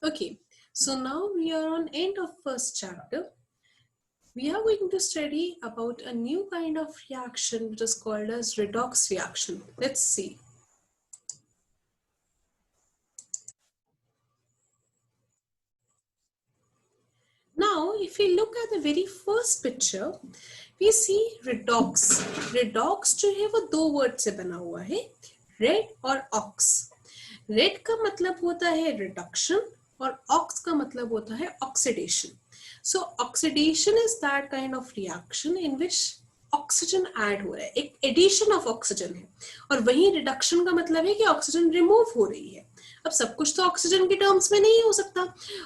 Okay, so now we are on end of first chapter. We are going to study about a new kind of reaction which is called as redox reaction. Let's see. Now, if we look at the very first picture, we see redox. Redox जो है वो दो word से बना हुआ है, red और aux. Red का मतलब होता है रिडक्शन और ऑक्स का मतलब होता है oxidation. So oxidation is that kind of reaction in which oxygen add हो रहा है, एक एडिशन ऑफ ऑक्सीजन है. और वहीं रिडक्शन का मतलब है कि ऑक्सीजन रिमूव हो रही है. अब सब कुछ तो ऑक्सीजन के टर्म्स में नहीं हो सकता.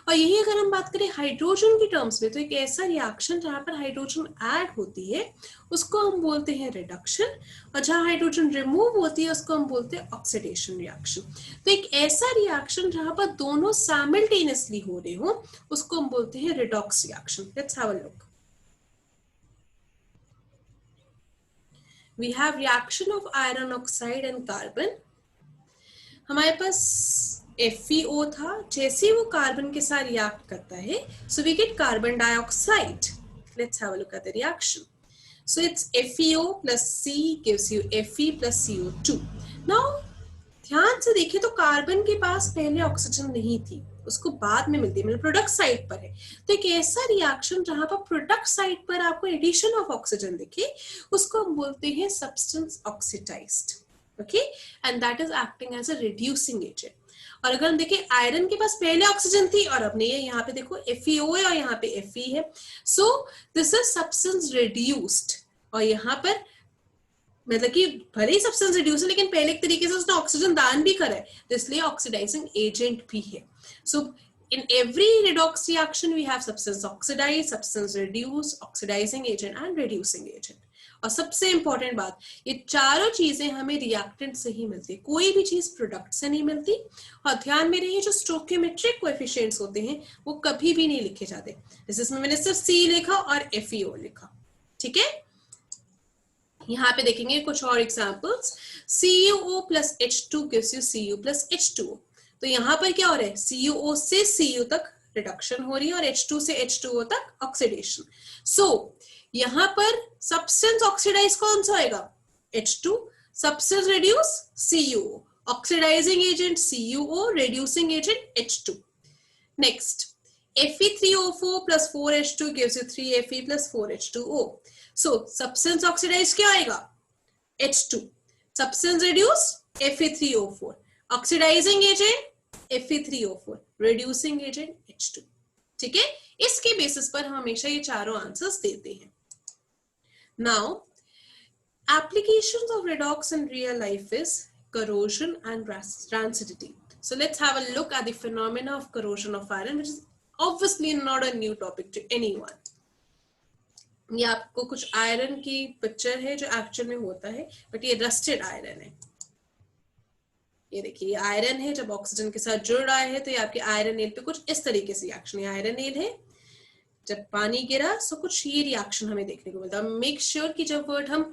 और यही अगर हम बात करें हाइड्रोजन की टर्म्स में, तो एक ऐसा रिएक्शन जहां पर हाइड्रोजन ऐड होती है उसको हम बोलते हैं रिडक्शन, और जहां हाइड्रोजन रिमूव होती है उसको हम बोलते हैं ऑक्सीडेशन रिएक्शन. तो एक ऐसा रिएक्शन जहां पर दोनों साइमल्टेनियसली हो रहे हो उसको हम बोलते हैं redox reaction. Let's have a look. We have reaction of iron oxide and carbon. हमारे पास FeO था, जैसे वो कार्बन के साथ रिएक्ट करता है so we get carbon dioxide. Let's have a look at the reaction. So it's FeO plus C gives you Fe plus CO2. Now ध्यान से देखें तो कार्बन के पास पहले ऑक्सीजन नहीं थी, उसको बाद में मिलती है, मतलब प्रोडक्ट साइड पर है. तो एक ऐसा रिएक्शन जहां पर प्रोडक्ट साइड पर आपको एडिशन ऑफ ऑक्सीजन दिखे उसको हम बोलते हैं substance oxidized. Okay, and that is acting as a reducing agent. और अगर हम देखें आयरन के पास पहले ऑक्सीजन थी और अब नहीं है, यहाँ पे देखो FeO है और यहाँ पे Fe है. So this is substance reduced. और यहाँ पर मतलब कि भले ही सब्सटेंस रिड्यूस है लेकिन पहले एक तरीके से उसने ऑक्सीजन दान भी करा है, तो इसलिए ऑक्सीडाइजिंग एजेंट भी है. सो in every redox reaction we have substance oxidized, substance reduced, oxidizing agent and reducing agent. और सबसे इंपॉर्टेंट बात, ये चारों चीजें हमें रिएक्टेंट से ही मिलती है, कोई भी चीज प्रोडक्ट से नहीं मिलती. और ध्यान में रहिए जो स्टोइकियोमेट्रिक कोएफिशिएंट्स होते हैं वो कभी भी नहीं लिखे जाते. जैसे इसमें मैंने सिर्फ C लिखा और FeO लिखा. ठीक है, यहाँ पे देखेंगे कुछ और examples. CuO plus H2 gives you Cu plus H2O. तो यहाँ पर क्या हो रहा है, CuO से Cu तक रिडक्शन हो रही है और H2 से H2O तक ऑक्सीडेशन. सो यहाँ पर सब्सटेंस ऑक्सीडाइज कौन सा होगा, H2. Substance reduce CuO. Oxidizing agent CuO, reducing agent H2. Next, Fe3O4 plus 4H2 gives you 3Fe plus 4H2O. So substance oxidized क्या आएगा, H2. Substance reduced, Fe3O4. Oxidizing agent Fe3O4. Reducing agent H2. ठीक है, इसके basis पर हम हमेशा ये चारों आंसर्स देते हैं. Now, applications of redox in real life is corrosion and rancidity. So let's have a look at the phenomena of corrosion of iron, which is obviously not a new topic to anyone. ये आपको कुछ iron की picture है जो actual में होता है, but ये रस्टेड आयरन है. ये देखिए, ये आयरन है, जब ऑक्सीजन के साथ जुड़ रहा है तो ये आपके आयरन नेल पे कुछ इस तरीके से रिएक्शन. ये आयरन नेल है, जब पानी गिरा सो कुछ ये रिएक्शन हमें देखने को मिलता है. मेक श्योर कि जब वर्ड हम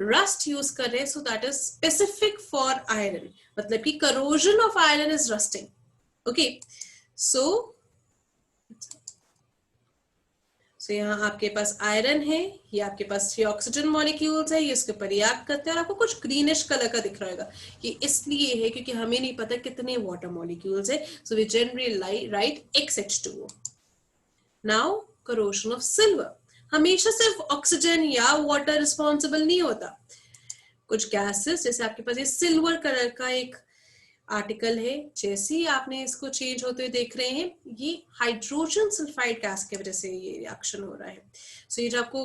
रस्ट यूज कर रहे हैं so that is specific for iron, मतलब कि corrosion of iron is rusting. Okay, so यहाँ आपके पास आयरन है, ये आपके पास 3 ऑक्सीजन मॉलिक्यूल्स है, ये इसके ऊपर रिएक्ट करते हैं और आपको कुछ ग्रीनिश कलर का दिख रहा होगा. ये इसलिए है क्योंकि हमें नहीं पता कितने वाटर मॉलिक्यूल्स है. So we generally write XH2O. Now corrosion of silver. हमेशा सिर्फ ऑक्सीजन या वाटर रिस्पॉन्सिबल नहीं होता. कुछ गैसेस, जैसे आपके पास ये सिल्वर कलर का एक आर्टिकल है, जैसे ही आपने इसको चेंज होते हुए देख रहे हैं, ये हाइड्रोजन सल्फाइड गैस की वजह से ये रिएक्शन हो रहा है. सो ये जो आपको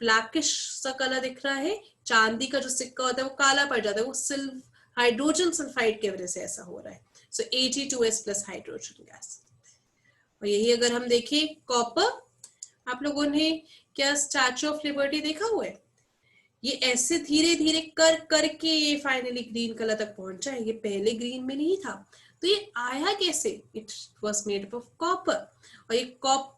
ब्लैकिश सा कलर दिख रहा है, चांदी का जो सिक्का होता है वो काला पड़ जाता है, वो हाइड्रोजन सल्फाइड की वजह से ऐसा हो रहा है. सो Ag2S प्लस हाइड्रोजन गैस. और यही अगर हम देखें कॉपर, आप लोगों ने क्या स्टैच्यू ऑफ लिबर्टी देखा हुआ है, ये ऐसे धीरे धीरे कर करके ये फाइनली ग्रीन कलर तक पहुंचा है. ये पहले ग्रीन में नहीं था, तो ये आया कैसे, it was made up of copper. और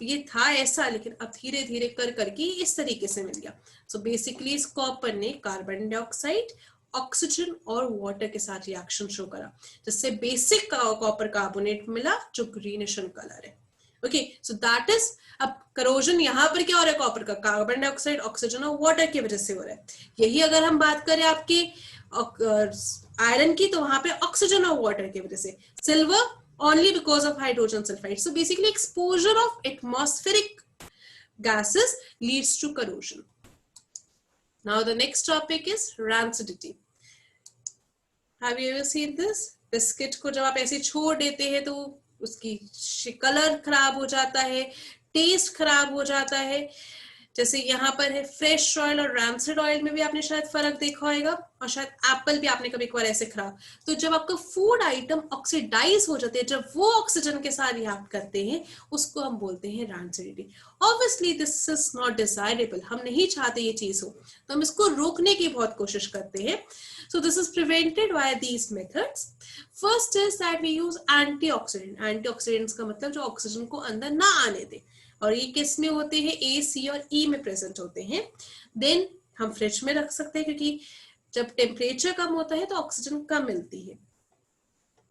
ये था ऐसा, लेकिन अब धीरे धीरे कर करके इस तरीके से मिल गया. सो बेसिकली इस कॉपर ने कार्बन डाइऑक्साइड ऑक्सीजन और वाटर के साथ रिएक्शन शो करा, जिससे बेसिक कॉपर कार्बोनेट मिला जो ग्रीनिश इन कलर है। ओके, सो दैट इज, अब करोजन यहाँ पर क्या हो रहा है, कॉपर का, कार्बन डाइऑक्साइड ऑक्सीजन और वाटर की वजह से हो रहा है। यही अगर हम बात करें आपके आयरन की, तो वहां पे ऑक्सीजन और वाटर की वजह से, silver only because of hydrogen sulfide. So basically exposure of atmospheric gases leads to corrosion. Now the next topic is rancidity. Have you ever seen this? Biscuit को जब आप ऐसे छोड़ देते हैं तो उसकी कलर खराब हो जाता है, टेस्ट खराब हो जाता है। जैसे यहाँ पर है फ्रेश ऑयल और रैंसिड ऑयल में भी आपने शायद फर्क देखा होगा, और शायद एप्पल भी आपने कभी एक बार ऐसे खराब। तो जब आपका फूड आइटम ऑक्सीडाइज हो जाते हैं, जब वो ऑक्सीजन के साथ रिएक्ट करते हैं, उसको हम बोलते हैं rancidity. Obviously this is not desirable, हम नहीं चाहते ये चीज हो, तो हम इसको रोकने की बहुत कोशिश करते हैं। So this is prevented by these methods. First is that we use antioxidant. Antioxidants का मतलब जो ऑक्सीजन को अंदर ना आने दे, और ये किस में होते हैं, ए, सी और ई में प्रेजेंट होते हैं। देन हम फ्रिज में रख सकते हैं, क्योंकि जब टेम्परेचर कम होता है तो ऑक्सीजन कम मिलती है।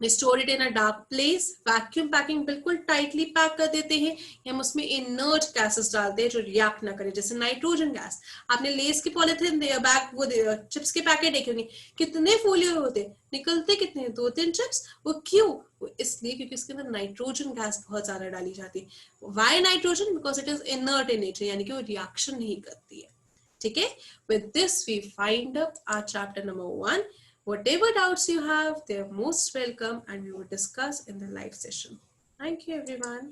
We store it in a dark place. Vacuum packing बिल्कुल टाइटली पैक कर देते हैं। हम उसमें इनर्ट गैसेस डालते हैं जो रिएक्ट ना करे, जैसे नाइट्रोजन गैस। आपने लेस के पॉलिथीन बैग, वो चिप्स के पैकेट देखे होंगे, कितने फोलियो होते, निकलते कितने, 2-3 चिप्स। वो क्यों? वो इसलिए क्योंकि इसके अंदर नाइट्रोजन गैस बहुत ज्यादा डाली जाती है। Why nitrogen? Because it is inert in nature, यानी कि वो रिएक्शन नहीं करती है। ठीक है, with this we find up our chapter number 1. Whatever doubts you have, they are most welcome, and we will discuss in the live session. Thank you, everyone.